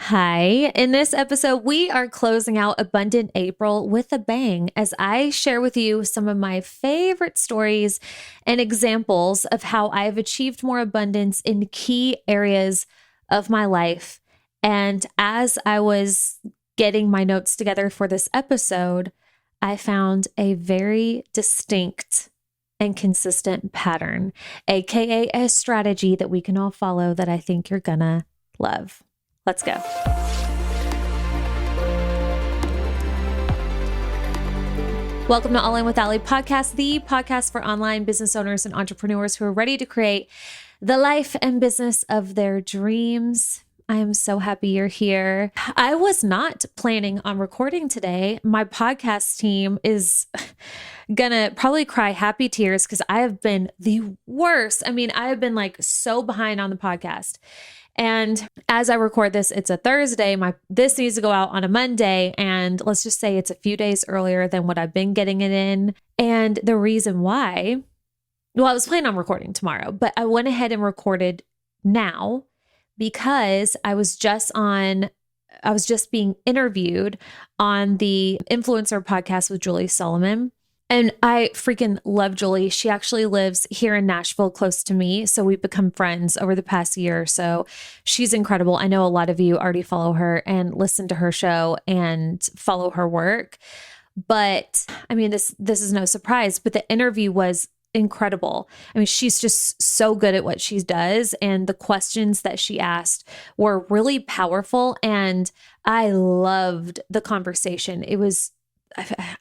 Hi. In this episode, we are closing out Abundant April with a bang as I share with you some of my favorite stories and examples of how I've achieved more abundance in key areas of my life. And as I was getting my notes together for this episode, I found a very distinct and consistent pattern, aka a strategy that we can all follow that I think you're gonna love. Let's go. Welcome to All In with Ali podcast, the podcast for online business owners and entrepreneurs who are ready to create the life and business of their dreams. I am so happy you're here. I was not planning on recording today. My podcast team is gonna probably cry happy tears because I have been the worst. I have been like so behind on the podcast. And as I record this, it's a Thursday. This needs to go out on a Monday. And let's just say it's a few days earlier than what I've been getting it in. And the reason why, well, I was planning on recording tomorrow, but I went ahead and recorded now because I was just being interviewed on the influencer podcast with Julie Solomon. And I freaking love Julie. She actually lives here in Nashville, close to me. So we've become friends over the past year or so. She's incredible. I know a lot of you already follow her and listen to her show and follow her work. But this is no surprise, but the interview was incredible. She's just so good at what she does. And the questions that she asked were really powerful. And I loved the conversation.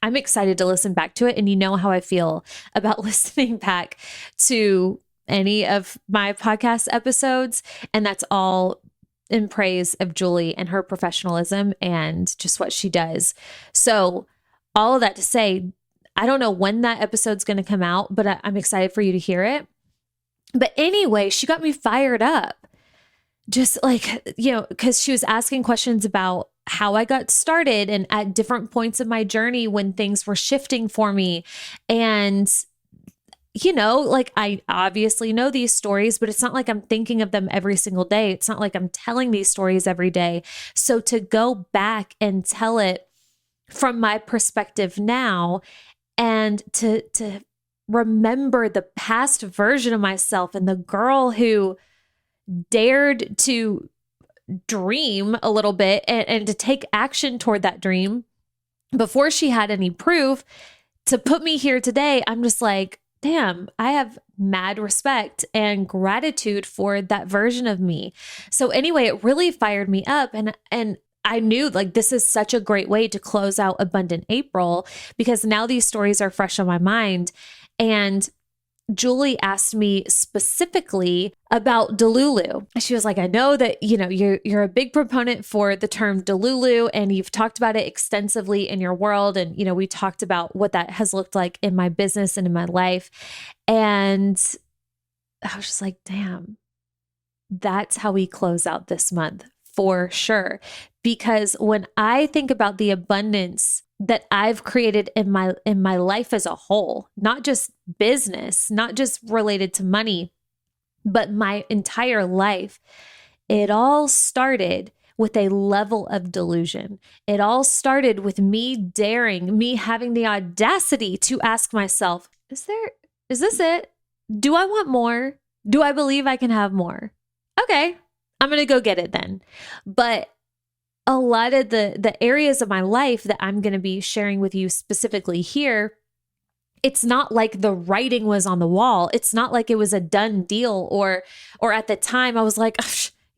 I'm excited to listen back to it. And you know how I feel about listening back to any of my podcast episodes. And that's all in praise of Julie and her professionalism and just what she does. So all of that to say, I don't know when that episode's going to come out, but I'm excited for you to hear it. But anyway, she got me fired up. Just like, because she was asking questions about how I got started and at different points of my journey when things were shifting for me. And, I obviously know these stories, but it's not like I'm thinking of them every single day. It's not like I'm telling these stories every day. So to go back and tell it from my perspective now and to remember the past version of myself and the girl who dared to dream a little bit and to take action toward that dream before she had any proof to put me here today. I'm just like, damn, I have mad respect and gratitude for that version of me. So anyway, it really fired me up. And I knew this is such a great way to close out Abundant April because now these stories are fresh on my mind. And Julie asked me specifically about Delulu. She was like, I know that, you're a big proponent for the term Delulu and you've talked about it extensively in your world. And, we talked about what that has looked like in my business and in my life. And I was just like, damn, that's how we close out this month for sure. Because when I think about the abundance that I've created in my life as a whole, not just business, not just related to money, but my entire life, it all started with a level of delusion. It all started with me having the audacity to ask myself, is this it? Do I want more? Do I believe I can have more? Okay, I'm going to go get it then. But a lot of the areas of my life that I'm going to be sharing with you specifically here, it's not like the writing was on the wall. It's not like it was a done deal or at the time I was like,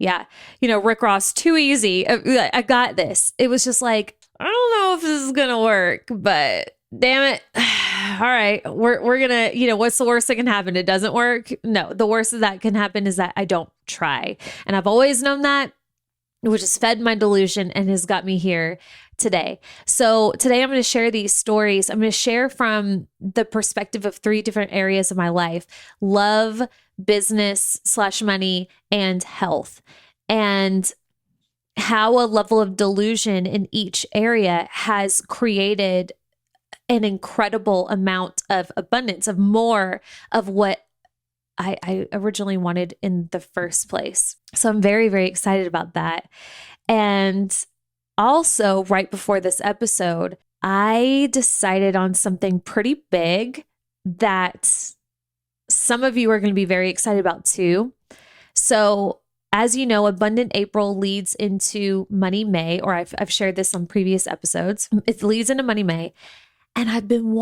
yeah, Rick Ross, too easy. I got this. It was just like, I don't know if this is going to work, but damn it. All right, we're going to, what's the worst that can happen? It doesn't work. No, the worst that can happen is that I don't try. And I've always known that, which has fed my delusion and has got me here today. So today I'm going to share these stories. I'm going to share from the perspective of 3 different areas of my life: love, business/money, and health. And how a level of delusion in each area has created an incredible amount of abundance, of more of what I originally wanted in the first place. So I'm very, very excited about that. And also, right before this episode, I decided on something pretty big that some of you are going to be very excited about too. So, as you know, Abundant April leads into Money May, or I've shared this on previous episodes. It leads into Money May. And I've been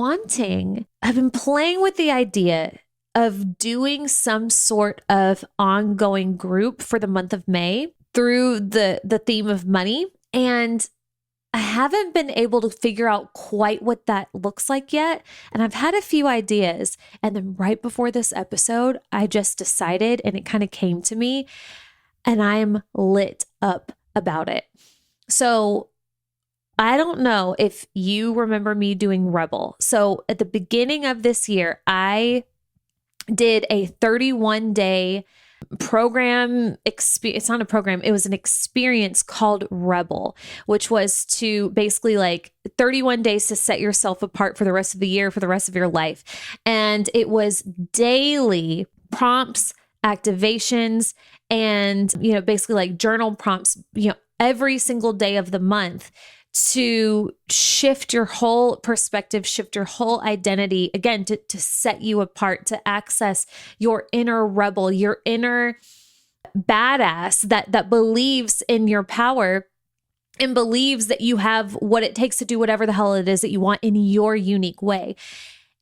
playing with the idea of doing some sort of ongoing group for the month of May through the theme of money. And I haven't been able to figure out quite what that looks like yet. And I've had a few ideas. And then right before this episode, I just decided, and it kind of came to me, and I'm lit up about it. So I don't know if you remember me doing Rebel. So at the beginning of this year, I did a 31-day program. It's not a program. It was an experience called Rebel, which was to basically like 31 days to set yourself apart for the rest of the year, for the rest of your life. And it was daily prompts, activations, and, basically like journal prompts, every single day of the month to shift your whole perspective, shift your whole identity, again, to set you apart, to access your inner rebel, your inner badass that believes in your power and believes that you have what it takes to do whatever the hell it is that you want in your unique way.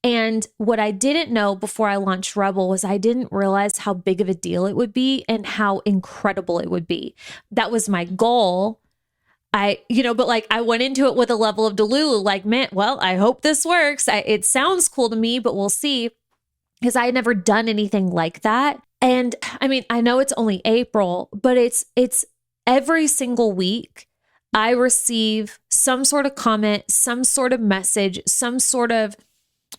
And what I didn't know before I launched Rebel was I didn't realize how big of a deal it would be and how incredible it would be. That was my goal. But like I went into it with a level of delulu, like, man, well, I hope this works. It sounds cool to me, but we'll see. Because I had never done anything like that. And I mean, I know it's only April, but it's every single week I receive some sort of comment, some sort of message, some sort of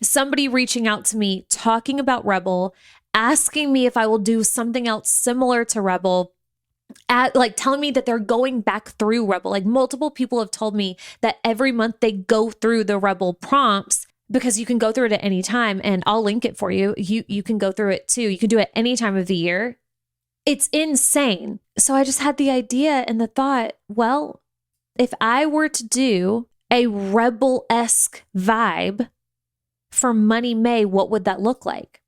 somebody reaching out to me, talking about Rebel, asking me if I will do something else similar to Rebel, telling me that they're going back through Rebel. Like multiple people have told me that every month they go through the Rebel prompts, because you can go through it at any time, and I'll link it for you. You can go through it too. You can do it any time of the year. It's insane. So I just had the idea and the thought, well, if I were to do a Rebel-esque vibe for Money May, what would that look like?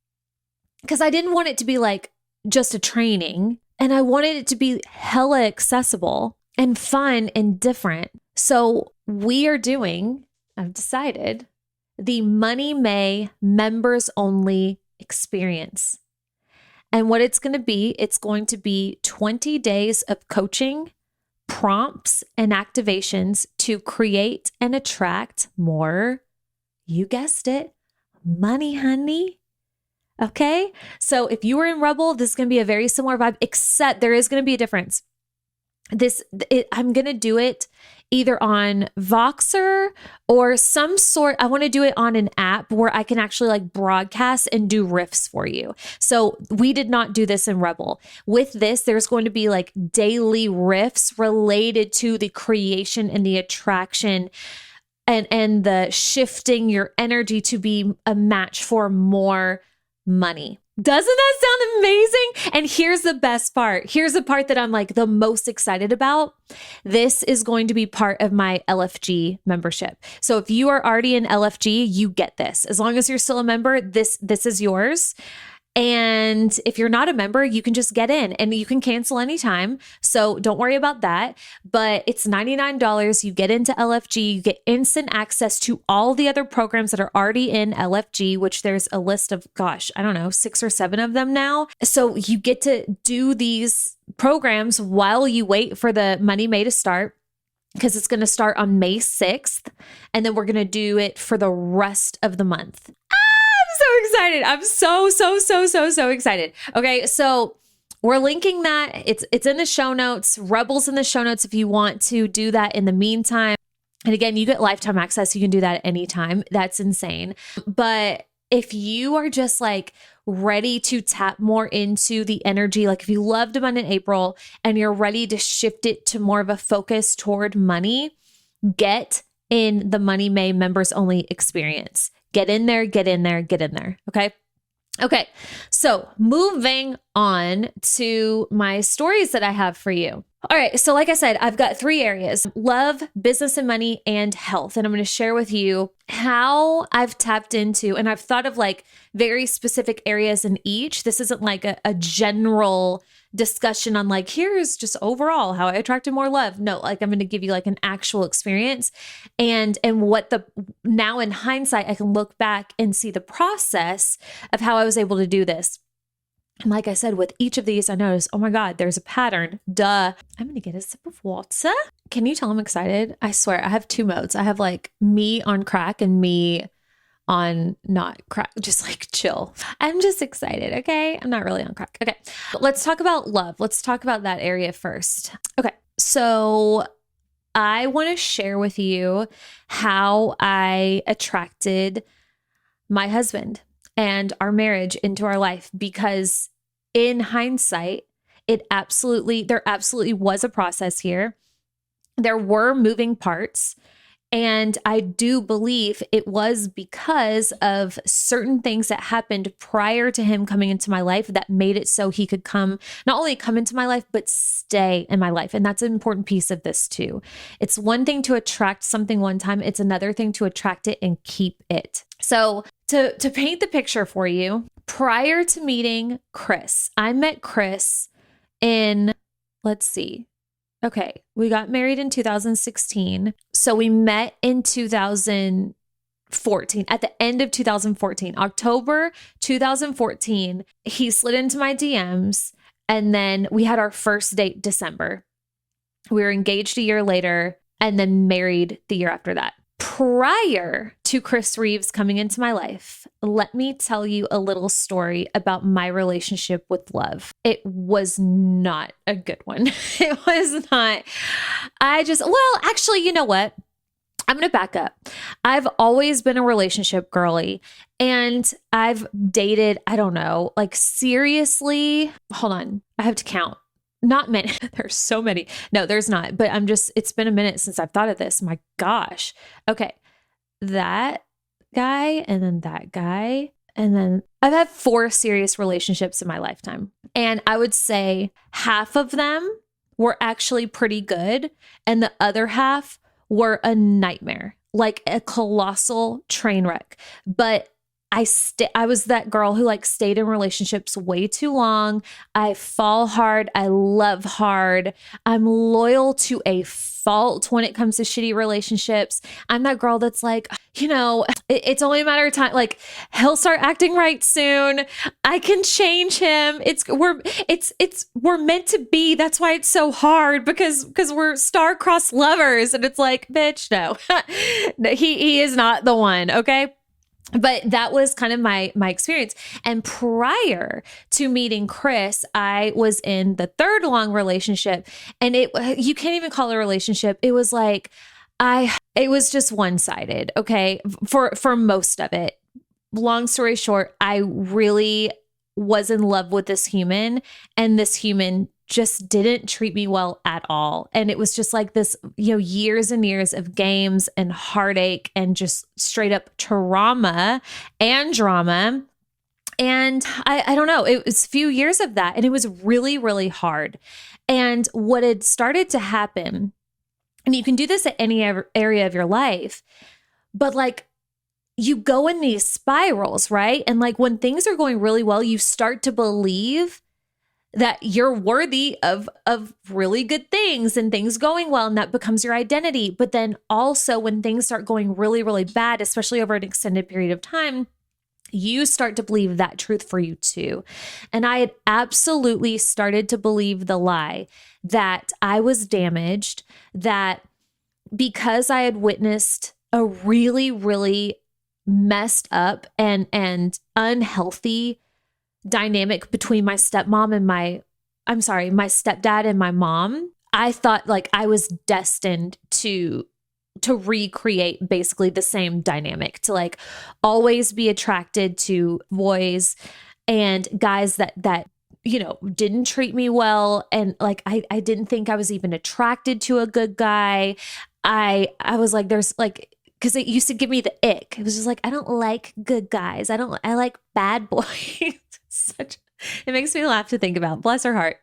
Because I didn't want it to be like just a training, and I wanted it to be hella accessible and fun and different. So I've decided, the Money May members only experience. And what it's going to be 20 days of coaching, prompts, and activations to create and attract more, you guessed it, money, honey. Okay. So if you were in Rebel, this is going to be a very similar vibe, except there is going to be a difference. I'm going to do it either on Voxer or some sort. I want to do it on an app where I can actually like broadcast and do riffs for you. So we did not do this in Rebel. With this, there's going to be like daily riffs related to the creation and the attraction and the shifting your energy to be a match for more money. Doesn't that sound amazing? And here's the best part. Here's the part that I'm like the most excited about. This is going to be part of my LFG membership. So if you are already in LFG, you get this. As long as you're still a member, this is yours. And if you're not a member, you can just get in and you can cancel anytime. So don't worry about that. But it's $99. You get into LFG, you get instant access to all the other programs that are already in LFG, which there's a list of, 6 or 7 of them now. So you get to do these programs while you wait for the Money May to start, because it's going to start on May 6th. And then we're going to do it for the rest of the month. So excited. I'm so excited. Okay. So we're linking that. It's in the show notes. Rebel's in the show notes if you want to do that in the meantime. And again, you get lifetime access. You can do that at any time. That's insane. But if you are just like ready to tap more into the energy, like if you loved Abundant April and you're ready to shift it to more of a focus toward money, get in the Money May members only experience. Get in there. Okay. Okay, so moving on to my stories that I have for you. All right, so like I said, I've got 3 areas: love, business and money, and health. And I'm going to share with you how I've tapped into, and I've thought of like very specific areas in each. This isn't like a general discussion on like, here's just overall how I attracted more love. No, like I'm going to give you like an actual experience and what the, now in hindsight, I can look back and see the process of how I was able to do this. And like I said, with each of these, I noticed, oh my God, there's a pattern. Duh. I'm going to get a sip of water. Can you tell I'm excited? I swear, I have 2 modes. I have like me on crack and me on not crack, just like chill. I'm just excited. Okay. I'm not really on crack. Okay. Let's talk about love. Let's talk about that area first. Okay. So I want to share with you how I attracted my husband and our marriage into our life, because in hindsight, there absolutely was a process here. There were moving parts. And I do believe it was because of certain things that happened prior to him coming into my life that made it so he could not only come into my life, but stay in my life. And that's an important piece of this too. It's one thing to attract something one time. It's another thing to attract it and keep it. So to paint the picture for you, prior to meeting Chris, I met Chris in, let's see. Okay, we got married in 2016. So we met in 2014, at the end of 2014, October 2014. He slid into my DMs, and then we had our first date December. We were engaged a year later and then married the year after that. Prior to Chris Reeves coming into my life, let me tell you a little story about my relationship with love. It was not a good one. It was not. Actually, you know what? I'm going to back up. I've always been a relationship girly, and I've dated, I don't know, like seriously, hold on, I have to count. Not many. There's so many. No, there's not. But it's been a minute since I've thought of this. My gosh. Okay. That guy, and then that guy. And then I've had 4 serious relationships in my lifetime. And I would say half of them were actually pretty good. And the other half were a nightmare, like a colossal train wreck. But I was that girl who like stayed in relationships way too long. I fall hard. I love hard. I'm loyal to a fault when it comes to shitty relationships. I'm that girl that's like, it's only a matter of time. Like, he'll start acting right soon. I can change him. We're meant to be. That's why it's so hard, because we're star-crossed lovers. And it's like, bitch, no, he is not the one. Okay. But that was kind of my experience. And prior to meeting Chris, I was in the 3rd long relationship, and you can't even call it a relationship. It was like, it was just one-sided. Okay. For most of it. Long story short, I really was in love with this human, and this human just didn't treat me well at all. And it was just like this, years and years of games and heartache and just straight up trauma and drama. And I don't know, it was a few years of that. And it was really, really hard. And what had started to happen, and you can do this at any area of your life, but like, you go in these spirals, right? And like when things are going really well, you start to believe that you're worthy of really good things and things going well, and that becomes your identity. But then also when things start going really, really bad, especially over an extended period of time, you start to believe that truth for you too. And I had absolutely started to believe the lie that I was damaged, that because I had witnessed a really, really messed up and unhealthy dynamic between my stepdad and my mom, I thought like I was destined to recreate basically the same dynamic, to like always be attracted to boys and guys that didn't treat me well. And like, I didn't think I was even attracted to a good guy. I was like, there's like, because it used to give me the ick. It was just like, I don't like good guys. I like bad boys. It makes me laugh to think about. Bless her heart.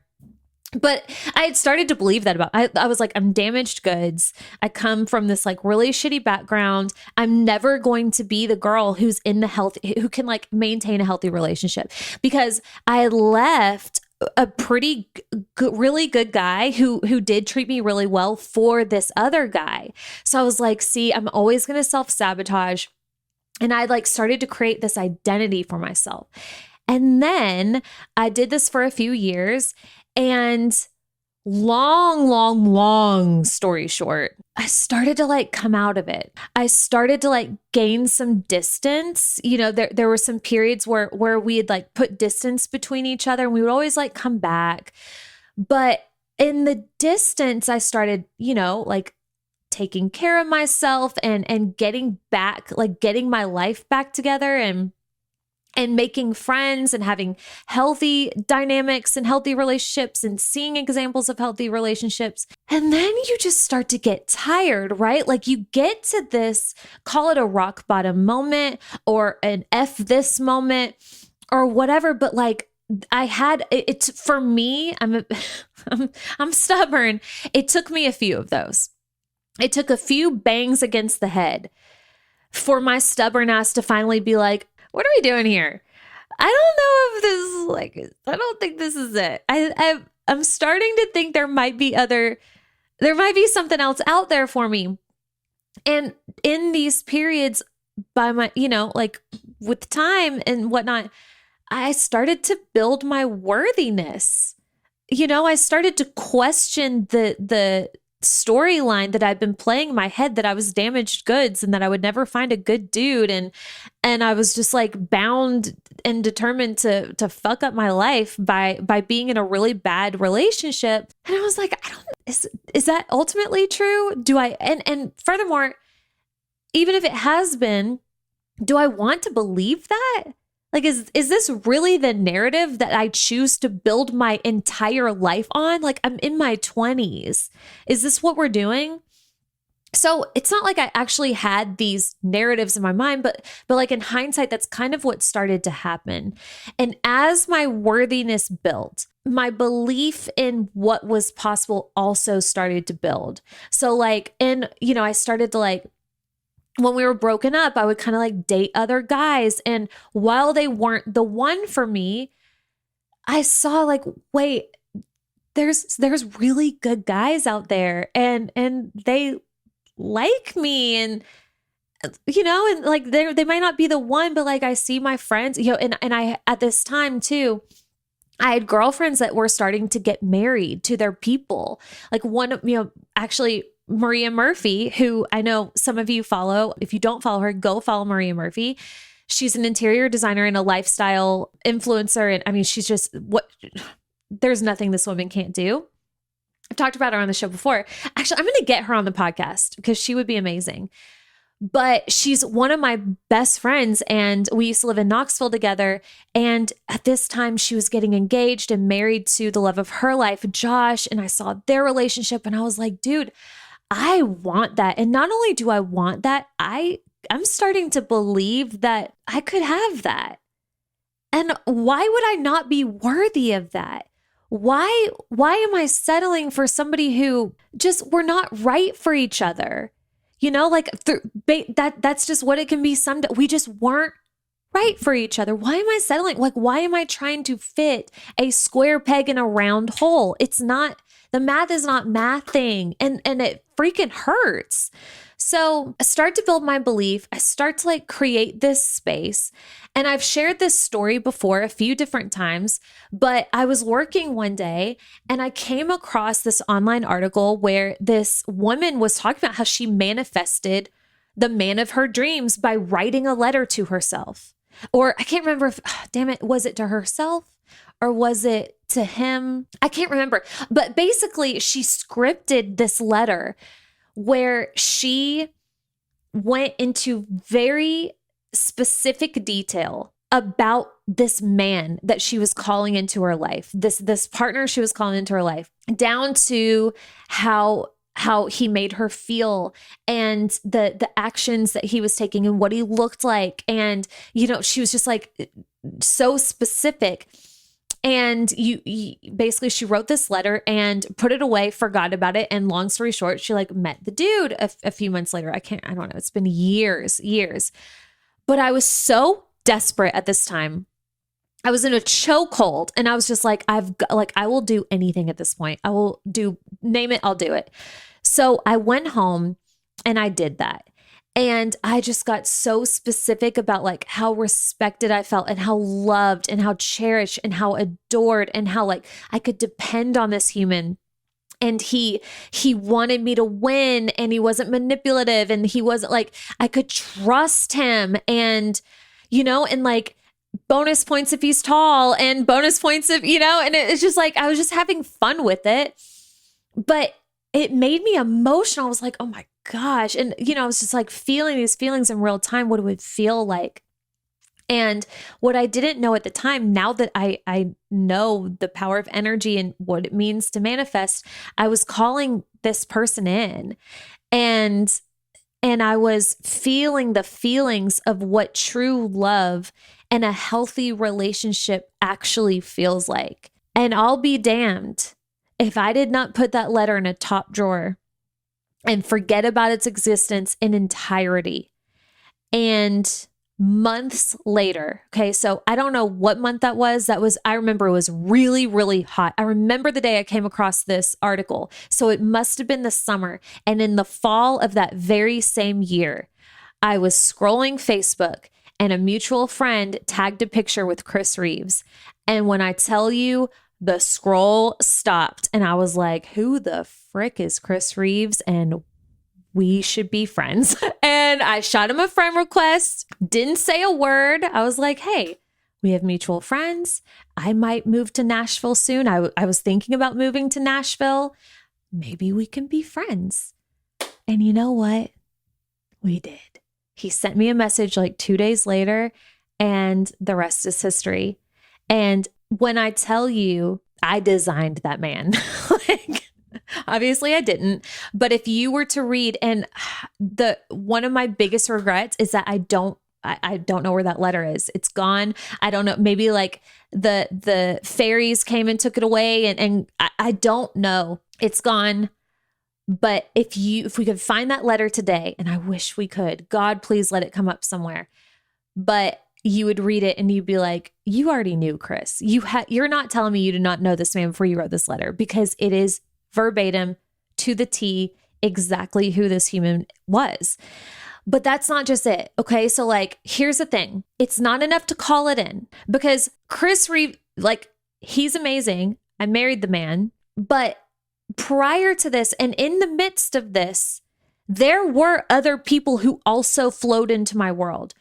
But I had started to believe that I was like, I'm damaged goods. I come from this like really shitty background. I'm never going to be the girl who's in the who can like maintain a healthy relationship, because I left a pretty really good guy who did treat me really well for this other guy. So I was like, see, I'm always going to self-sabotage. And I like started to create this identity for myself. And then I did this for a few years, and long story short, I started to like come out of it. I started to like gain some distance. You know, there were some periods where we had like put distance between each other, and we would always like come back. But in the distance, I started, you know, like taking care of myself and getting back, like getting my life back together, and making friends and having healthy dynamics and healthy relationships and seeing examples of healthy relationships. And then you just start to get tired, right? Like you get to this, call it a rock bottom moment or an F this moment or whatever. But like I had, it's for me, I'm stubborn. It took me a few of those. It took a few bangs against the head for my stubborn ass to finally be like, what are we doing here? I don't know if this is like, I don't think this is it. I'm starting to think there might be something else out there for me. And in these periods by my, you know, like with time and whatnot, I started to build my worthiness. You know, I started to question the storyline that I've been playing in my head, that I was damaged goods and that I would never find a good dude. And I was just like bound and determined to fuck up my life by being in a really bad relationship. And I was like, is that ultimately true? And furthermore, even if it has been, do I want to believe that? Like, is this really the narrative that I choose to build my entire life on? Like, I'm in my 20s. Is this what we're doing? So it's not like I actually had these narratives in my mind, but like in hindsight, that's kind of what started to happen. And as my worthiness built, my belief in what was possible also started to build. So like, I started to like, when we were broken up, I would kind of like date other guys. And while they weren't the one for me, I saw like, wait, there's really good guys out there and they like me, and you know, and like they might not be the one, but like I see my friends, you know, and I at this time too, I had girlfriends that were starting to get married to their people. Like one, you know, actually Maria Murphy, who I know some of you follow. If you don't follow her, go follow Maria Murphy. She's an interior designer and a lifestyle influencer. And I mean, she's just there's nothing this woman can't do. I've talked about her on the show before. Actually, I'm going to get her on the podcast because she would be amazing. But she's one of my best friends, and we used to live in Knoxville together. And at this time, she was getting engaged and married to the love of her life, Josh. And I saw their relationship, and I was like, dude, I want that. And not only do I want that, I'm starting to believe that I could have that. And why would I not be worthy of that? Why am I settling for somebody who just, we're not right for each other? You know, like that's just what it can be someday. We just weren't right for each other. Why am I settling? Like, why am I trying to fit a square peg in a round hole? It's not, the math is not mathing, and it freaking hurts. So I start to build my belief. I start to like create this space. And I've shared this story before a few different times, but I was working one day and I came across this online article where this woman was talking about how she manifested the man of her dreams by writing a letter to herself. Or I can't remember if, damn it, was it to herself or was it to him? I can't remember. But basically, she scripted this letter where she went into very specific detail about this man that she was calling into her life, this partner she was calling into her life, down to how how he made her feel and the actions that he was taking and what he looked like. And, she was just like so specific. And basically she wrote this letter and put it away, forgot about it. And long story short, she like met the dude a few months later. I don't know. It's been years. But I was so desperate at this time. I was in a chokehold and I was just like, I will do anything at this point. I will name it, I'll do it. So I went home and I did that. And I just got so specific about like how respected I felt and how loved and how cherished and how adored and how like I could depend on this human. And he wanted me to win and he wasn't manipulative and he wasn't like, I could trust him and, and like bonus points if he's tall and bonus points if, and it's just like, I was just having fun with it, but it made me emotional. I was like, oh my gosh. And, I was just like feeling these feelings in real time, what it would feel like. And what I didn't know at the time, now that I know the power of energy and what it means to manifest, I was calling this person in and I was feeling the feelings of what true love and a healthy relationship actually feels like. And I'll be damned if I did not put that letter in a top drawer and forget about its existence in entirety. And months later, okay, so I don't know what month that was. I remember it was really, really hot. I remember the day I came across this article. So it must have been the summer. And in the fall of that very same year, I was scrolling Facebook and a mutual friend tagged a picture with Chris Reeves. And when I tell you, the scroll stopped and I was like, who the frick is Chris Reeves? And we should be friends. And I shot him a friend request, didn't say a word. I was like, hey, we have mutual friends. I might move to Nashville soon. I was thinking about moving to Nashville. Maybe we can be friends. And you know what? We did. He sent me a message like 2 days later and the rest is history. And when I tell you, I designed that man, like, obviously I didn't, but if you were to read, and one of my biggest regrets is that I don't know where that letter is. It's gone. I don't know. Maybe like the fairies came and took it away and I don't know. It's gone. But if we could find that letter today, and I wish we could, God, please let it come up somewhere. But you would read it and you'd be like, you already knew Chris. You're not telling me you did not know this man before you wrote this letter, because it is verbatim to the T exactly who this human was. But that's not just it. Okay. So like, here's the thing. It's not enough to call it in, because Chris Reeve, like, he's amazing. I married the man, but prior to this and in the midst of this, there were other people who also flowed into my world.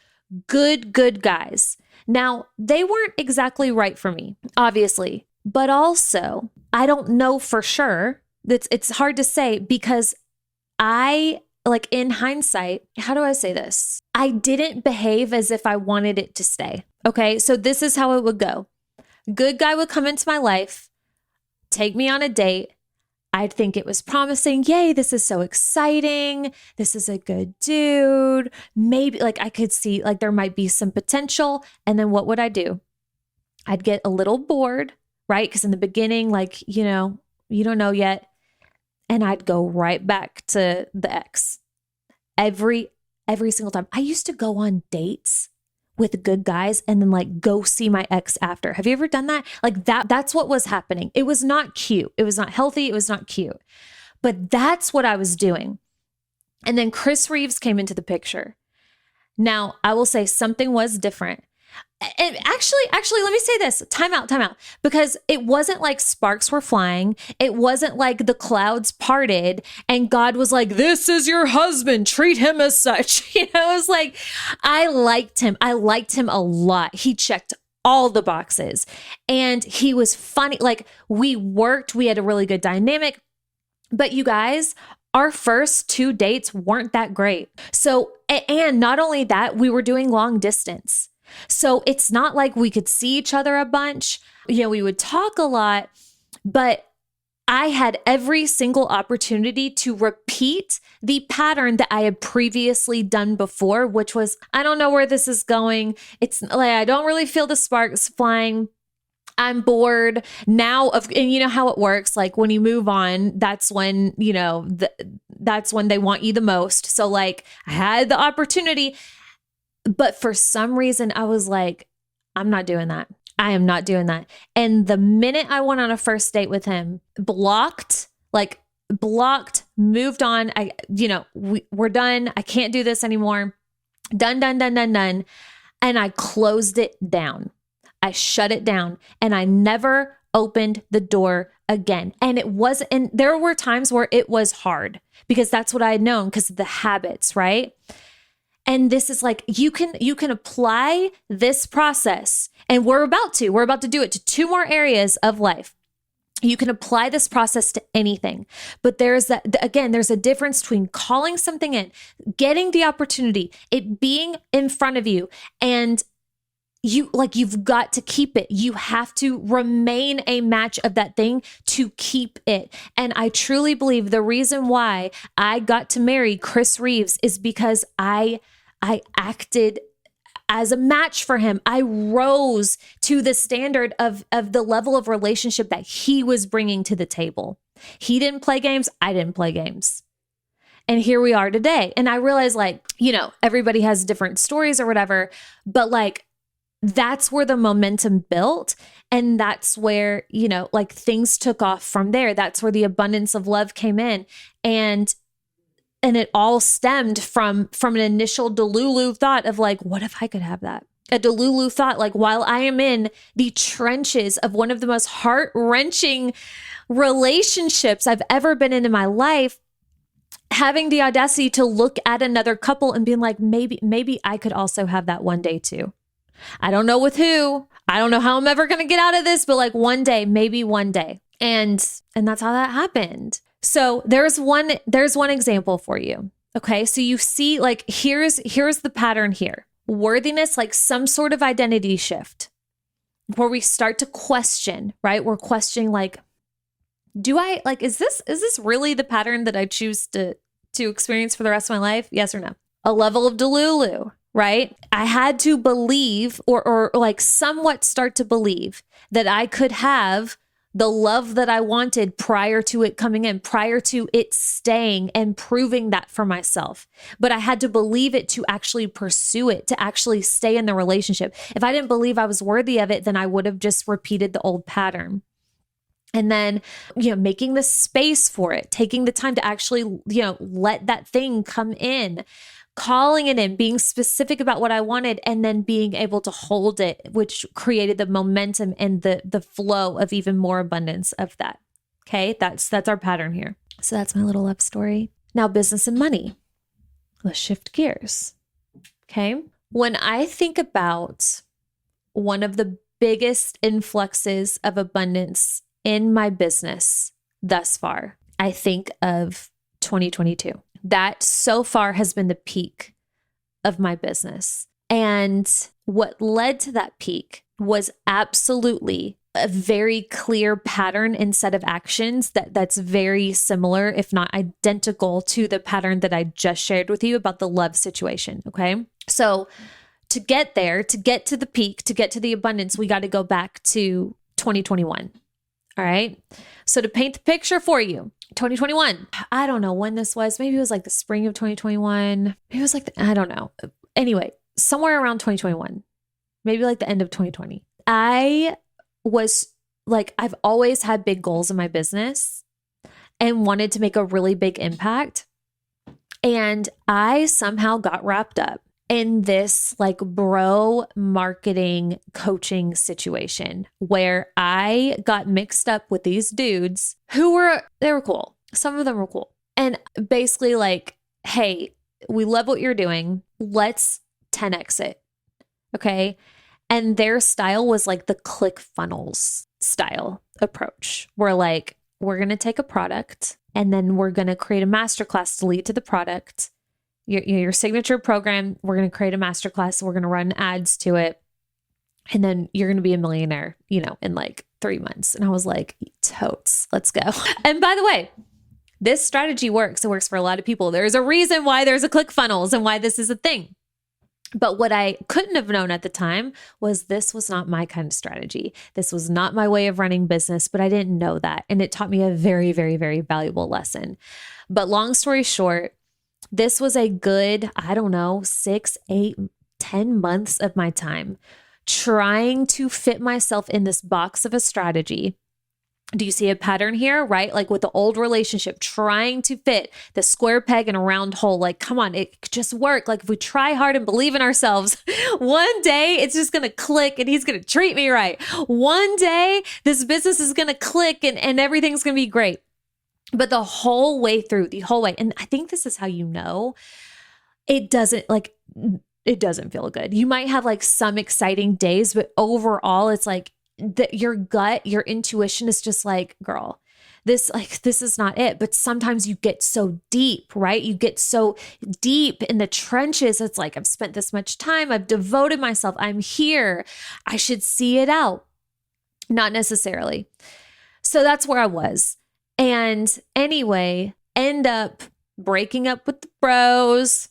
Good guys. Now, they weren't exactly right for me, obviously, but also I don't know for sure. It's hard to say, because I, like, in hindsight, how do I say this? I didn't behave as if I wanted it to stay. Okay. So this is how it would go. Good guy would come into my life, take me on a date. I'd think it was promising. Yay, this is so exciting. This is a good dude. Maybe like I could see like there might be some potential. And then what would I do? I'd get a little bored, right? Because in the beginning, like, you don't know yet. And I'd go right back to the ex every single time. I used to go on dates with good guys and then like go see my ex after. Have you ever done that? Like that's what was happening. It was not cute. It was not healthy. It was not cute, but that's what I was doing. And then Chris Reeves came into the picture. Now I will say something was different. And actually, let me say this, time out. Because it wasn't like sparks were flying. It wasn't like the clouds parted and God was like, this is your husband, treat him as such. It was like, I liked him a lot. He checked all the boxes and he was funny. Like we had a really good dynamic, but you guys, our first 2 dates weren't that great. So, and not only that, we were doing long distance. So it's not like we could see each other a bunch. We would talk a lot, but I had every single opportunity to repeat the pattern that I had previously done before, which was, I don't know where this is going. It's like, I don't really feel the sparks flying. I'm bored now and you know how it works. Like when you move on, that's when, that's when they want you the most. So like I had the opportunity, but for some reason I was like, I'm not doing that. I am not doing that. And the minute I went on a first date with him, blocked, moved on. We're done. I can't do this anymore. Done. And I closed it down. I shut it down and I never opened the door again. And there were times where it was hard because that's what I had known because of the habits, right? And this is like, you can apply this process, and we're about to do it to 2 more areas of life. You can apply this process to anything, but there's a difference between calling something in, getting the opportunity, it being in front of you, and you've got to keep it. You have to remain a match of that thing to keep it. And I truly believe the reason why I got to marry Chris Reeves is because I acted as a match for him. I rose to the standard of the level of relationship that he was bringing to the table. He didn't play games. I didn't play games. And here we are today. And I realize everybody has different stories or whatever, but that's where the momentum built. And that's where, things took off from there. That's where the abundance of love came in. And it all stemmed from an initial Delulu thought of what if I could have that? A Delulu thought, while I am in the trenches of one of the most heart-wrenching relationships I've ever been in my life, having the audacity to look at another couple and being like, maybe I could also have that one day too. I don't know with who. I don't know how I'm ever going to get out of this, but one day, maybe one day. And that's how that happened. So there's one example for you. Okay. So you see, here's the pattern here. Worthiness, some sort of identity shift where we start to question, right? We're questioning, is this really the pattern that I choose to experience for the rest of my life? Yes or no? A level of Delulu, right? I had to believe or somewhat start to believe that I could have the love that I wanted prior to it coming in, prior to it staying and proving that for myself. But I had to believe it to actually pursue it, to actually stay in the relationship. If I didn't believe I was worthy of it, then I would have just repeated the old pattern. And then, making the space for it, taking the time to actually, let that thing come in, calling it in, being specific about what I wanted, and then being able to hold it, which created the momentum and the flow of even more abundance of that. Okay. That's our pattern here. So that's my little love story. Now, business and money. Let's shift gears. Okay. When I think about one of the biggest influxes of abundance in my business thus far, I think of 2022. That so far has been the peak of my business. And what led to that peak was absolutely a very clear pattern and set of actions that's very similar, if not identical, to the pattern that I just shared with you about the love situation. Okay. So to get there, to get to the peak, to get to the abundance, we got to go back to 2021. All right. So to paint the picture for you, 2021, I don't know when this was. Maybe it was the spring of 2021. Maybe it was I don't know. Anyway, somewhere around 2021, maybe the end of 2020. I was I've always had big goals in my business and wanted to make a really big impact. And I somehow got wrapped up in this bro marketing coaching situation where I got mixed up with these dudes who they were cool. Some of them were cool. And basically hey, we love what you're doing. Let's 10x it. Okay. And their style was the ClickFunnels style approach. Where we're going to take a product and then we're going to create a masterclass to lead to the product. Your signature program, we're going to create a masterclass. We're going to run ads to it. and then you're going to be a millionaire, in like 3 months. And I was like, totes, let's go. And by the way, this strategy works. It works for a lot of people. There's a reason why there's a ClickFunnels and why this is a thing. But what I couldn't have known at the time was this was not my kind of strategy. This was not my way of running business, but I didn't know that. And it taught me a very, very, very valuable lesson. But long story short, this was a good, 6, 8, 10 months of my time trying to fit myself in this box of a strategy. Do you see a pattern here, right? Like with the old relationship, trying to fit the square peg in a round hole. Like, come on, it could just work. Like if we try hard and believe in ourselves, one day it's just going to click and he's going to treat me right. One day this business is going to click and everything's going to be great. But the whole way through, and I think this is how it doesn't feel good. You might have like some exciting days, but overall it's like, that your gut, your intuition is just like, girl, this is not it. But sometimes you get so deep, right? You get so deep in the trenches. It's like, I've spent this much time. I've devoted myself. I'm here. I should see it out. Not necessarily. So that's where I was. And anyway, end up breaking up with the bros.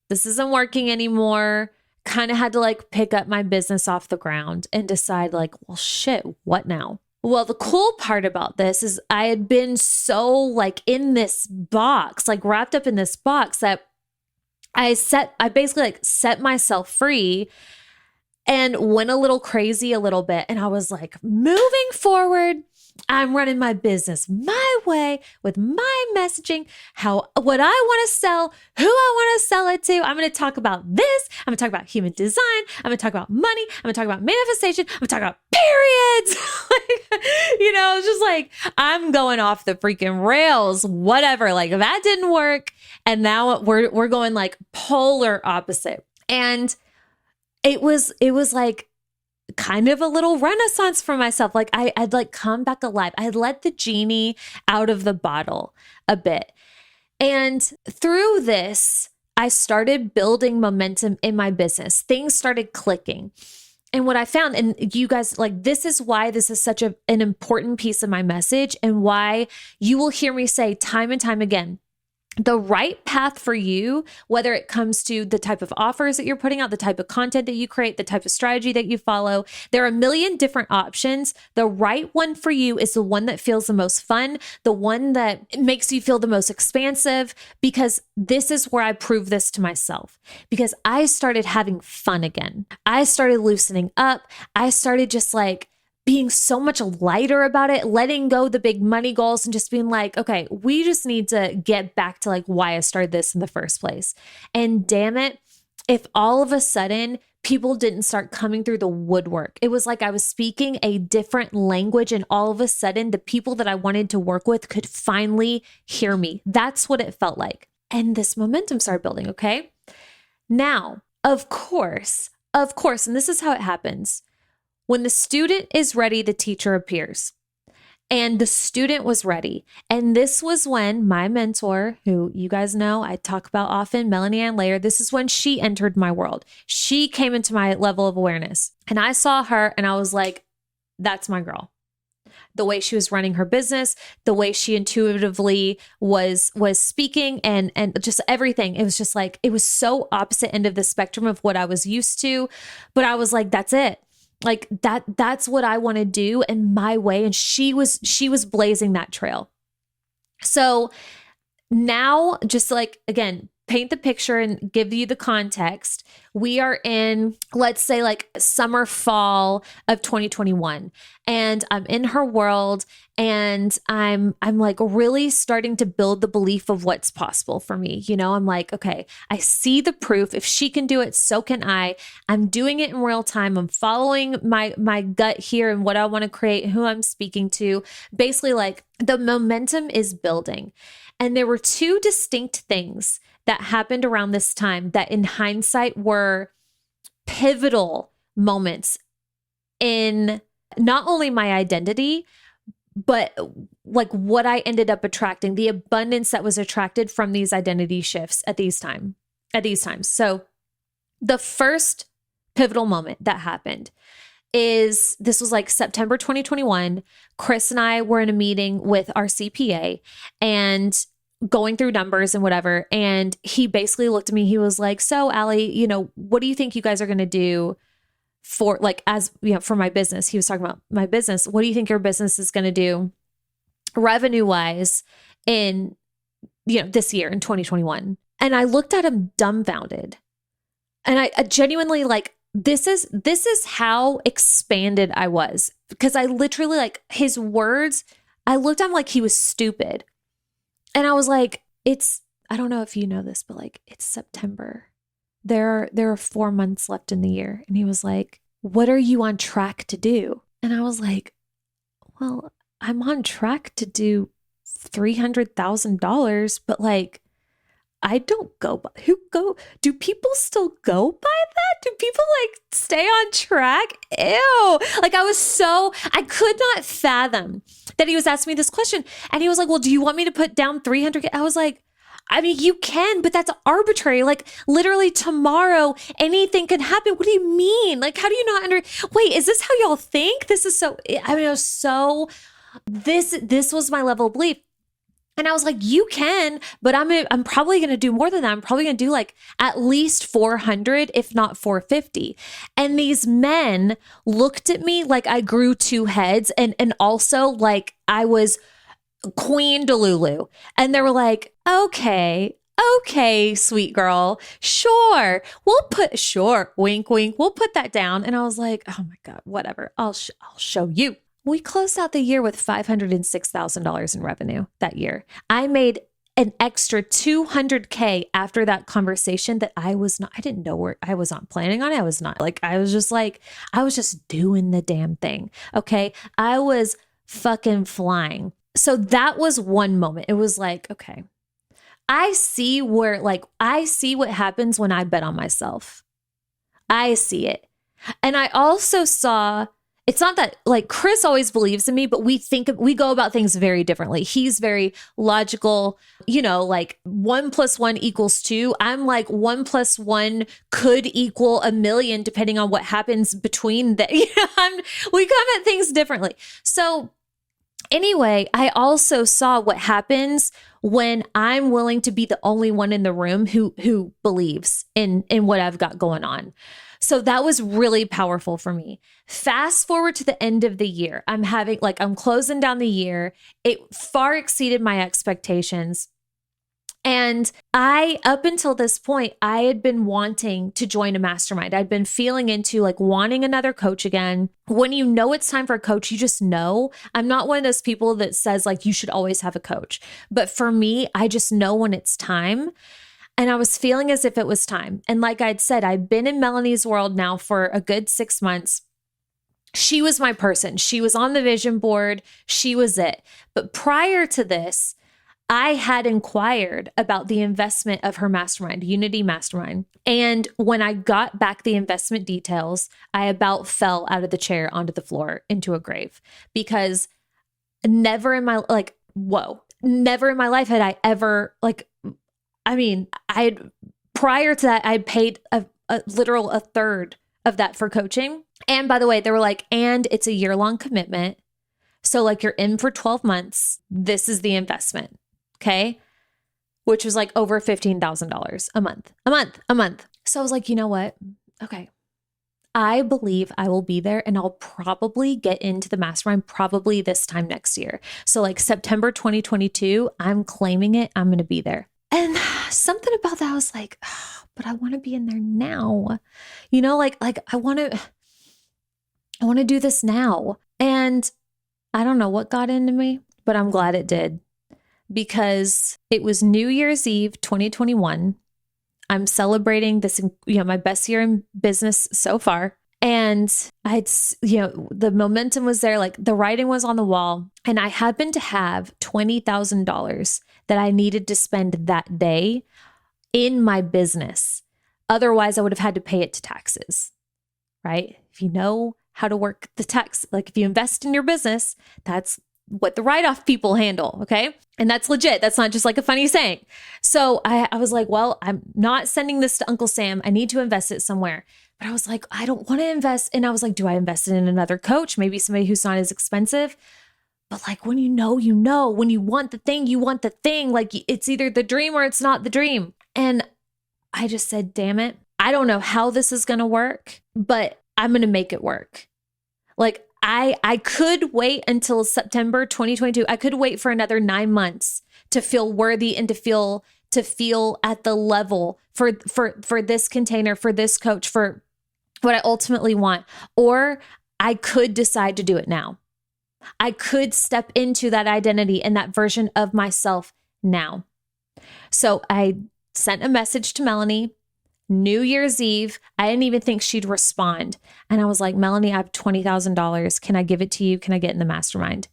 This isn't working anymore. Kind of had to like pick up my business off the ground and decide like, well, shit, what now? Well, the cool part about this is I had been so like in this box, like wrapped up in this box that I basically like set myself free and went a little crazy a little bit. And I was like, moving forward, I'm running my business my way with my messaging, what I want to sell, who I want to sell it to. I'm going to talk about this. I'm going to talk about human design. I'm going to talk about money. I'm going to talk about manifestation. I'm going to talk about periods. It's just like, I'm going off the freaking rails, whatever. Like that didn't work. And now we're going like polar opposite. And it was like, kind of a little renaissance for myself. Like I'd like come back alive. I had let the genie out of the bottle a bit. And through this, I started building momentum in my business. Things started clicking. And what I found, and you guys, like, this is why this is such an important piece of my message and why you will hear me say time and time again, the right path for you, whether it comes to the type of offers that you're putting out, the type of content that you create, the type of strategy that you follow, there are a million different options. The right one for you is the one that feels the most fun, the one that makes you feel the most expansive, because this is where I prove this to myself, because I started having fun again. I started loosening up. I started just like being so much lighter about it, letting go the big money goals and just being like, okay, we just need to get back to like why I started this in the first place. And damn it, if all of a sudden people didn't start coming through the woodwork, it was like I was speaking a different language and all of a sudden the people that I wanted to work with could finally hear me. That's what it felt like. And this momentum started building, okay? Now, of course, and this is how it happens. When the student is ready, the teacher appears. And the student was ready. And this was when my mentor, who you guys know I talk about often, Melanie Ann Layer, this is when she entered my world. She came into my level of awareness. And I saw her and I was like, that's my girl. The way she was running her business, the way she intuitively was speaking and just everything. It was just like, it was so opposite end of the spectrum of what I was used to. But I was like, that's it. Like that's what I want to do in my way. And she was blazing that trail. So now just like, again, paint the picture and give you the context. We are in, let's say like summer, fall of 2021. And I'm in her world and I'm like really starting to build the belief of what's possible for me. I'm like, okay, I see the proof. If she can do it, so can I. I'm doing it in real time. I'm following my gut here and what I want to create, who I'm speaking to. Basically like the momentum is building. And there were two distinct things that happened around this time that in hindsight were pivotal moments in not only my identity, but like what I ended up attracting, the abundance that was attracted from these identity shifts at these times. So the first pivotal moment that happened is this was like September 2021. Chris and I were in a meeting with our CPA and going through numbers and whatever. And he basically looked at me. He was like, so Allie, what do you think you guys are going to do for like, as for my business? He was talking about my business. What do you think your business is going to do revenue wise in, this year in 2021? And I looked at him dumbfounded. And I genuinely like, this is how expanded I was, because I literally like his words. I looked at him like he was stupid. And I was like, I don't know if you know this, but like, it's September. There are 4 months left in the year. And he was like, what are you on track to do? And I was like, well, I'm on track to do $300,000, but like, I don't go by, do people still go by that? Do people like stay on track? Ew. Like I could not fathom that he was asking me this question. And he was like, well, do you want me to put down 300? I was like, I mean, you can, but that's arbitrary. Like literally tomorrow, anything can happen. What do you mean? Like, how do you not wait, is this how y'all think? This is so, I mean, it was so, this was my level of belief. And I was like, you can, but I'm probably going to do more than that. I'm probably going to do like at least 400, if not 450. And these men looked at me like I grew two heads and also like I was Queen Delulu. And they were like, okay, sweet girl. Sure. Wink, wink. We'll put that down. And I was like, oh my God, whatever. I'll show you. We closed out the year with $506,000 in revenue that year. I made an extra $200K after that conversation that I didn't know where I was not planning on it. I was not like, I was just doing the damn thing. Okay. I was fucking flying. So that was one moment. It was like, okay, I see what happens when I bet on myself. I see it. And I also saw, it's not that like Chris always believes in me, but we go about things very differently. He's very logical, like 1 + 1 = 2. I'm like 1 + 1 could equal 1,000,000 depending on what happens between the, we come at things differently. So anyway, I also saw what happens when I'm willing to be the only one in the room who believes in what I've got going on. So that was really powerful for me. Fast forward to the end of the year. I'm closing down the year. It far exceeded my expectations. And up until this point, I had been wanting to join a mastermind. I'd been feeling into like wanting another coach again. When you know it's time for a coach, you just know. I'm not one of those people that says like, you should always have a coach. But for me, I just know when it's time. And I was feeling as if it was time. And like I'd said, I've been in Melanie's world now for a good 6 months. She was my person. She was on the vision board. She was it. But prior to this, I had inquired about the investment of her mastermind, Unity Mastermind. And when I got back the investment details, I about fell out of the chair onto the floor into a grave, because never in my life had I ever prior to that, I paid a literal a third of that for coaching. And by the way, they were like, and it's a year-long commitment. So like you're in for 12 months. This is the investment. Okay. Which was like over $15,000 a month. So I was like, you know what? Okay. I believe I will be there, and I'll probably get into the mastermind probably this time next year. So like September 2022, I'm claiming it. I'm going to be there. And something about that, I was like, oh, but I want to be in there now. I want to do this now. And I don't know what got into me, but I'm glad it did, because it was New Year's Eve, 2021. I'm celebrating this, my best year in business so far. And the momentum was there, like the writing was on the wall. And I happened to have $20,000 that I needed to spend that day in my business. Otherwise, I would have had to pay it to taxes, right? If you know how to work the tax, like if you invest in your business, that's what the write-off people handle, okay? And that's legit. That's not just like a funny saying. So I was like, well, I'm not sending this to Uncle Sam. I need to invest it somewhere. But I was like, I don't want to invest. And I was like, do I invest it in another coach? Maybe somebody who's not as expensive. But like, when you know, when you want the thing, you want the thing. Like, it's either the dream or it's not the dream. And I just said, damn it. I don't know how this is going to work, but I'm going to make it work. Like, I could wait until September 2022. I could wait for another 9 months to feel worthy and to feel at the level for this container, for this coach, for what I ultimately want. Or I could decide to do it now. I could step into that identity and that version of myself now. So I sent a message to Melanie. New Year's Eve, I didn't even think she'd respond. And I was like, Melanie, I have $20,000. Can I give it to you? Can I get in the mastermind?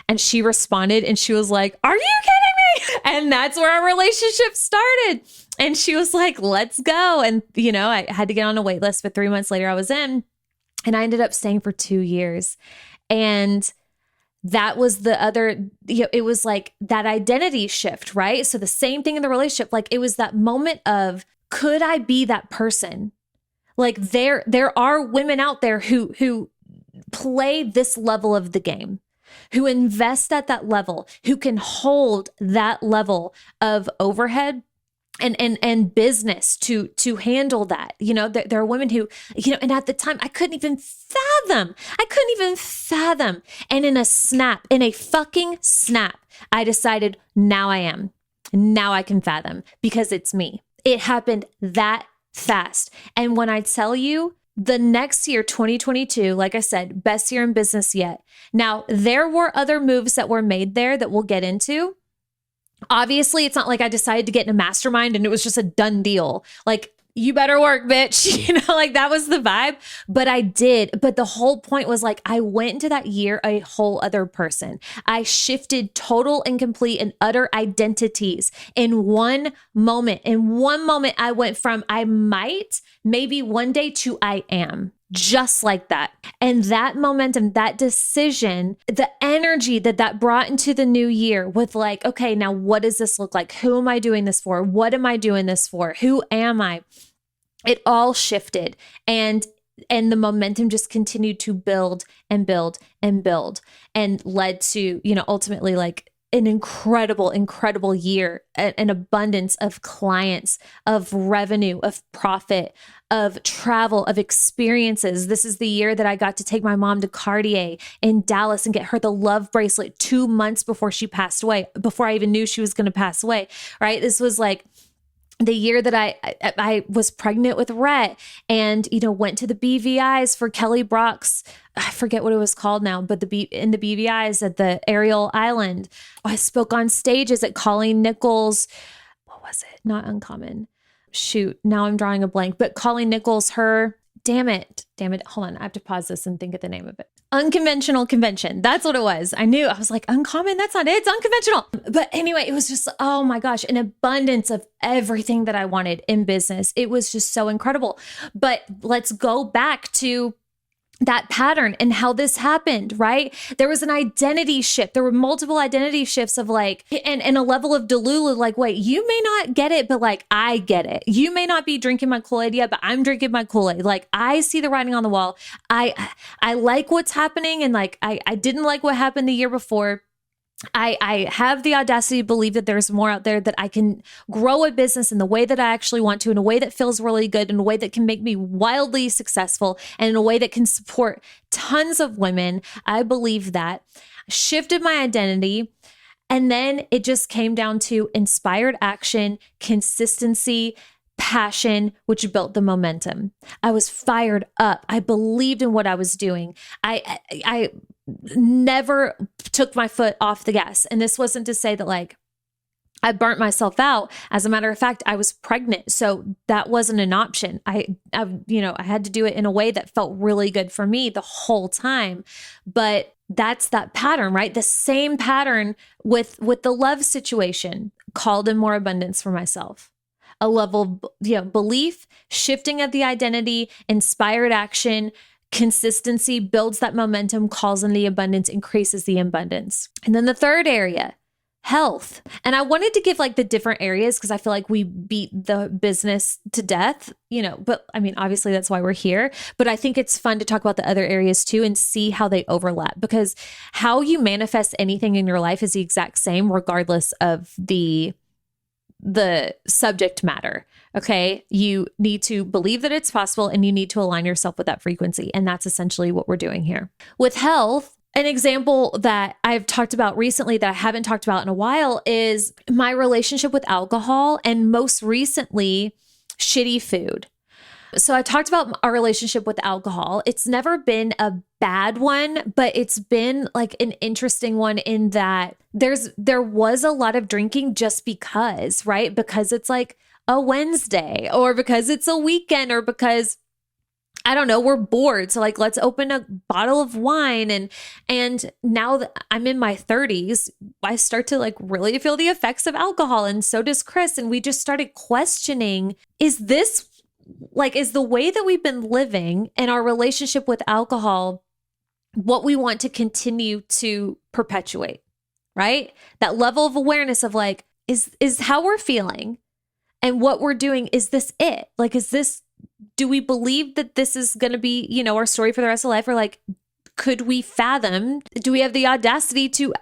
And she responded and she was like, are you kidding me? And that's where our relationship started. And she was like, let's go. And, I had to get on a wait list, but 3 months later I was in, and I ended up staying for 2 years. And that was the other, it was like that identity shift, right? So the same thing in the relationship, like it was that moment of, could I be that person? Like there are women out there who play this level of the game, who invest at that level, who can hold that level of overhead and business to handle that. There are women who, and at the time I couldn't even fathom. And in a fucking snap, I decided now I can fathom, because it's me. It happened that fast. And when I tell you, the next year, 2022, like I said, best year in business yet. Now, there were other moves that were made there that we'll get into. Obviously, it's not like I decided to get in a mastermind and it was just a done deal. Like, you better work, bitch. Like that was the vibe. But I did. But the whole point was like, I went into that year a whole other person. I shifted total and complete and utter identities in one moment. In one moment, I went from I might, maybe one day, to I am. Just like that. And that momentum, that decision, the energy that brought into the new year with like, okay, now what does this look like? Who am I doing this for? What am I doing this for? Who am I? It all shifted. And the momentum just continued to build and build and build, and led to, ultimately like an incredible year, an abundance of clients, of revenue, of profit, of travel, of experiences. This is the year that I got to take my mom to Cartier in Dallas and get her the love bracelet 2 months before she passed away, before I even knew she was going to pass away, right? This was like the year that I was pregnant with Rhett and, went to the BVIs for Kelly Brock's, I forget what it was called now, but in the BVIs at the Ariel Island. I spoke on stages at Colleen Nichols. What was it? Not Uncommon. Shoot, now I'm drawing a blank, but Colleen Nichols, damn it. Hold on. I have to pause this and think of the name of it. Unconventional Convention. That's what it was. I knew. I was like, uncommon? That's not it. It's unconventional. But anyway, it was just, oh my gosh, an abundance of everything that I wanted in business. It was just so incredible. But let's go back to that pattern and how this happened, right? There was an identity shift. There were multiple identity shifts of like, and a level of Delulu, like, wait, you may not get it, but like, I get it. You may not be drinking my Kool-Aid yet, but I'm drinking my Kool-Aid. Like, I see the writing on the wall. I like what's happening. And like, I didn't like what happened the year before. I have the audacity to believe that there's more out there, that I can grow a business in the way that I actually want to, in a way that feels really good, in a way that can make me wildly successful, and in a way that can support tons of women. I believe that. Shifted my identity. And then it just came down to inspired action, consistency, passion, which built the momentum. I was fired up. I believed in what I was doing. I never took my foot off the gas. And this wasn't to say that like I burnt myself out. As a matter of fact, I was pregnant. So that wasn't an option. I had to do it in a way that felt really good for me the whole time. But that's that pattern, right? The same pattern with the love situation, called in more abundance for myself. A level of belief, shifting of the identity, inspired action, consistency builds that momentum, calls in the abundance, increases the abundance. And then the third area, Health. And I wanted to give like the different areas because I feel like we beat the business to death, but I mean, obviously that's why we're here. But I think it's fun to talk about the other areas too and see how they overlap, because how you manifest anything in your life is the exact same regardless of the subject matter. Okay. You need to believe that it's possible and you need to align yourself with that frequency. And that's essentially what we're doing here. With health, an example that I've talked about recently that I haven't talked about in a while is my relationship with alcohol, and most recently, shitty food. So I talked about our relationship with alcohol. It's never been a bad one, but it's been like an interesting one in that there was a lot of drinking just because, right? Because it's like a Wednesday, or because it's a weekend, or because I don't know, we're bored. So like, let's open a bottle of wine. And now that I'm in my 30s, I start to like really feel the effects of alcohol. And so does Chris. And we just started questioning, is the way that we've been living and our relationship with alcohol what we want to continue to perpetuate, right? That level of awareness of like, is how we're feeling and what we're doing. Is this it? Like, do we believe that this is going to be, our story for the rest of life? Or like, could we fathom, do we have the audacity to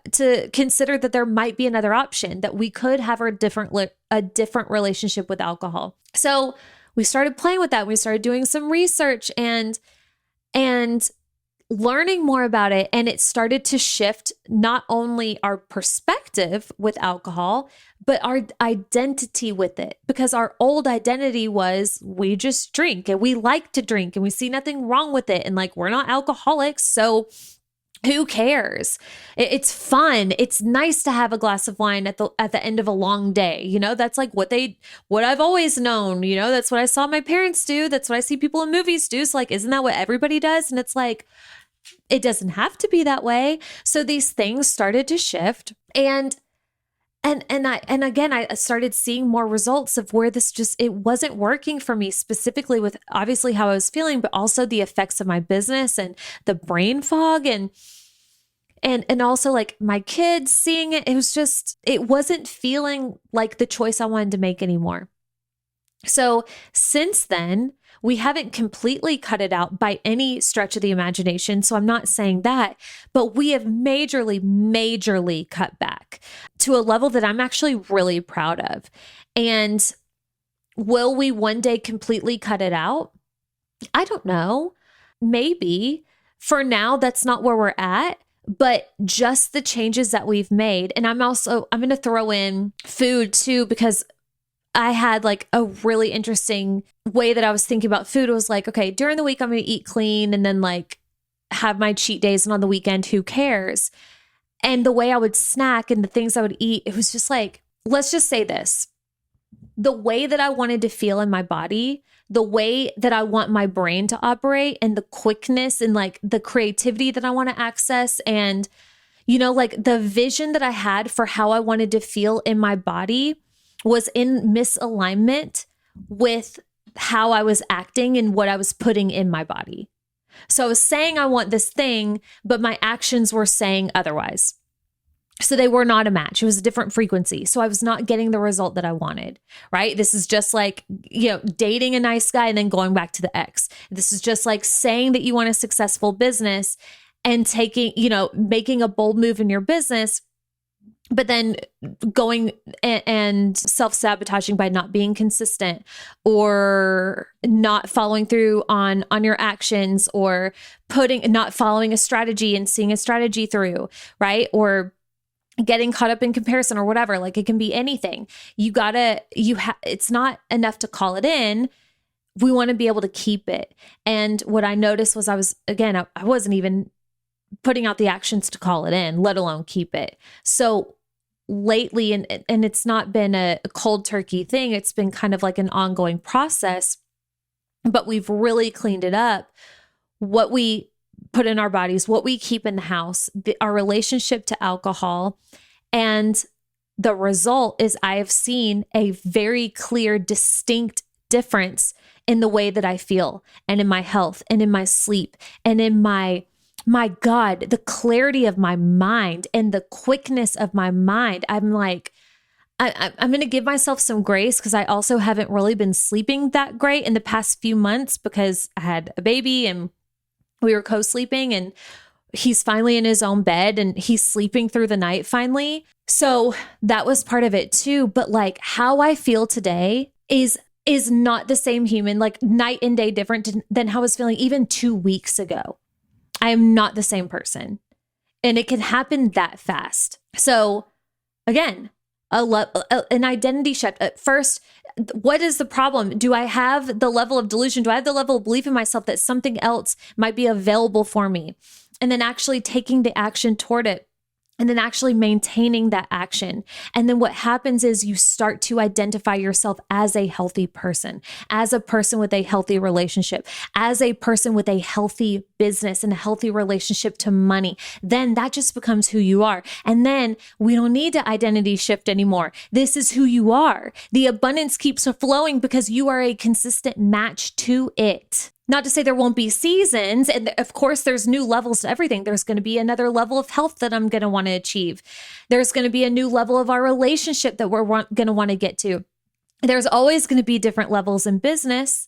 consider that there might be another option, that we could have a different relationship with alcohol? So we started playing with that. We started doing some research and learning more about it. And it started to shift not only our perspective with alcohol, but our identity with it. Because our old identity was, we just drink and we like to drink and we see nothing wrong with it. And like, we're not alcoholics, so who cares? It's fun. It's nice to have a glass of wine at the end of a long day. That's like what I've always known, that's what I saw my parents do. That's what I see people in movies do. So like, isn't that what everybody does? And it's like, it doesn't have to be that way. So these things started to shift, and again, I started seeing more results of where it wasn't working for me, specifically with obviously how I was feeling, but also the effects of my business and the brain fog and also like my kids seeing it. It wasn't feeling like the choice I wanted to make anymore. So since then, we haven't completely cut it out by any stretch of the imagination. So I'm not saying that, but we have majorly cut back to a level that I'm actually really proud of. And will we one day completely cut it out? I don't know. Maybe. For now, that's not where we're at. But just the changes that we've made. And I'm going to throw in food too, because I had like a really interesting way that I was thinking about food. It was like, okay, during the week, I'm going to eat clean and then like have my cheat days. And on the weekend, who cares? And the way I would snack and the things I would eat, it was just like, let's just say this. The way that I wanted to feel in my body, the way that I want my brain to operate, and the quickness and like the creativity that I want to access, and, like the vision that I had for how I wanted to feel in my body was in misalignment with how I was acting and what I was putting in my body. So I was saying I want this thing, but my actions were saying otherwise. So they were not a match. It was a different frequency. So I was not getting the result that I wanted, right? This is just like, dating a nice guy and then going back to the ex. This is just like saying that you want a successful business and taking, making a bold move in your business, but then going and self-sabotaging by not being consistent or not following through on your actions, or not following a strategy and seeing a strategy through, right? Or getting caught up in comparison or whatever. Like, it can be anything. It's not enough to call it in. We want to be able to keep it. And what I noticed was I wasn't even putting out the actions to call it in, let alone keep it. So lately, and it's not been a cold turkey thing, it's been kind of like an ongoing process, but we've really cleaned it up. What we put in our bodies, what we keep in the house, our relationship to alcohol. And the result is I have seen a very clear, distinct difference in the way that I feel, and in my health, and in my sleep, and in my my God, the clarity of my mind and the quickness of my mind. I'm like, I'm going to give myself some grace because I also haven't really been sleeping that great in the past few months because I had a baby and we were co-sleeping, and he's finally in his own bed and he's sleeping through the night finally. So that was part of it too. But like how I feel today is not the same human, like night and day different than how I was feeling even 2 weeks ago. I am not the same person, and it can happen that fast. So again, an identity shift. At first, what is the problem? Do I have the level of delusion? Do I have the level of belief in myself that something else might be available for me? And then actually taking the action toward it, and then actually maintaining that action. And then what happens is you start to identify yourself as a healthy person, as a person with a healthy relationship, as a person with a healthy business and a healthy relationship to money. Then that just becomes who you are. And then we don't need to identity shift anymore. This is who you are. The abundance keeps flowing because you are a consistent match to it. Not to say there won't be seasons. And of course, there's new levels to everything. There's going to be another level of health that I'm going to want to achieve. There's going to be a new level of our relationship that we're going to want to get to. There's always going to be different levels in business,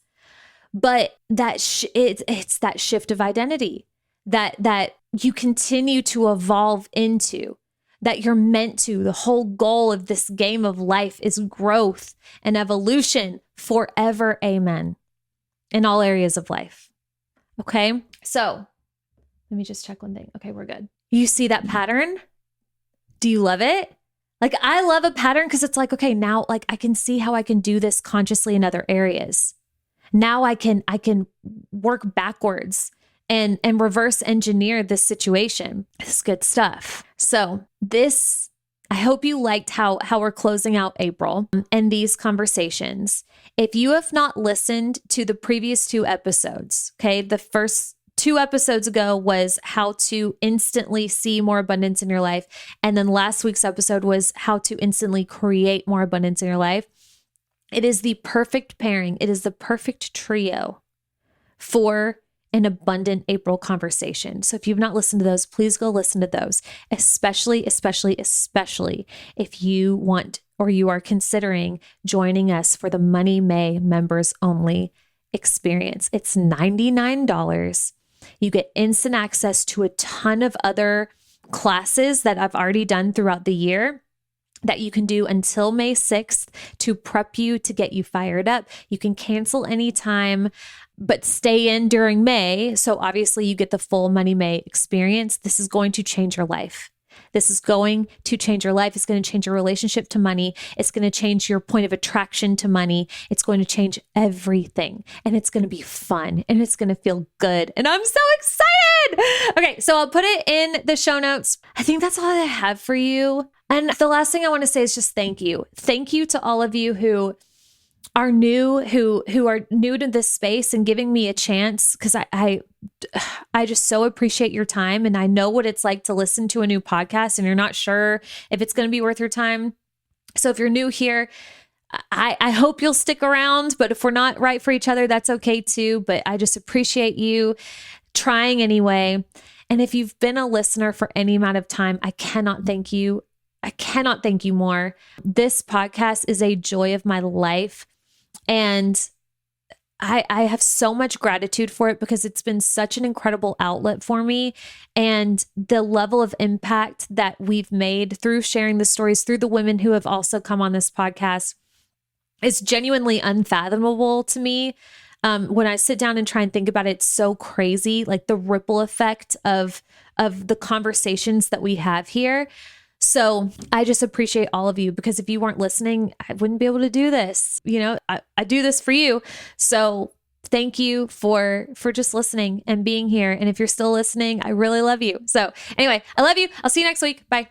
but it's that shift of identity that you continue to evolve into, that you're meant to. The whole goal of this game of life is growth and evolution forever. Amen. In all areas of life. Okay. So let me just check one thing. Okay, we're good. You see that pattern? Do you love it? Like I love a pattern because it's like, okay, now like I can see how I can do this consciously in other areas. Now I can work backwards and reverse engineer this situation. It's good stuff. So I hope you liked how we're closing out April and these conversations. If you have not listened to the previous 2 episodes, okay, the first 2 episodes ago was how to instantly see more abundance in your life. And then last week's episode was how to instantly create more abundance in your life. It is the perfect pairing. It is the perfect trio for an abundant April conversation. So if you've not listened to those, please go listen to those, especially if you want or you are considering joining us for the Money May members only experience. It's $99. You get instant access to a ton of other classes that I've already done throughout the year that you can do until May 6th to prep you, to get you fired up. You can cancel anytime, but stay in during May. So obviously you get the full Money May experience. This is going to change your life. This is going to change your life. It's going to change your relationship to money. It's going to change your point of attraction to money. It's going to change everything. And it's going to be fun. And it's going to feel good. And I'm so excited. Okay, so I'll put it in the show notes. I think that's all I have for you. And the last thing I want to say is just thank you. Thank you to all of you who are new, who are new to this space and giving me a chance, because I just so appreciate your time. And I know what it's like to listen to a new podcast and you're not sure if it's going to be worth your time. So if you're new here, I hope you'll stick around, but if we're not right for each other, that's okay too. But I just appreciate you trying anyway. And if you've been a listener for any amount of time, I cannot thank you. I cannot thank you more. This podcast is a joy of my life. And I have so much gratitude for it because it's been such an incredible outlet for me. And the level of impact that we've made through sharing the stories, through the women who have also come on this podcast, is genuinely unfathomable to me. When I sit down and try and think about it, it's so crazy, like the ripple effect of the conversations that we have here. So I just appreciate all of you, because if you weren't listening, I wouldn't be able to do this. You know, I do this for you. So thank you for just listening and being here. And if you're still listening, I really love you. So anyway, I love you. I'll see you next week. Bye.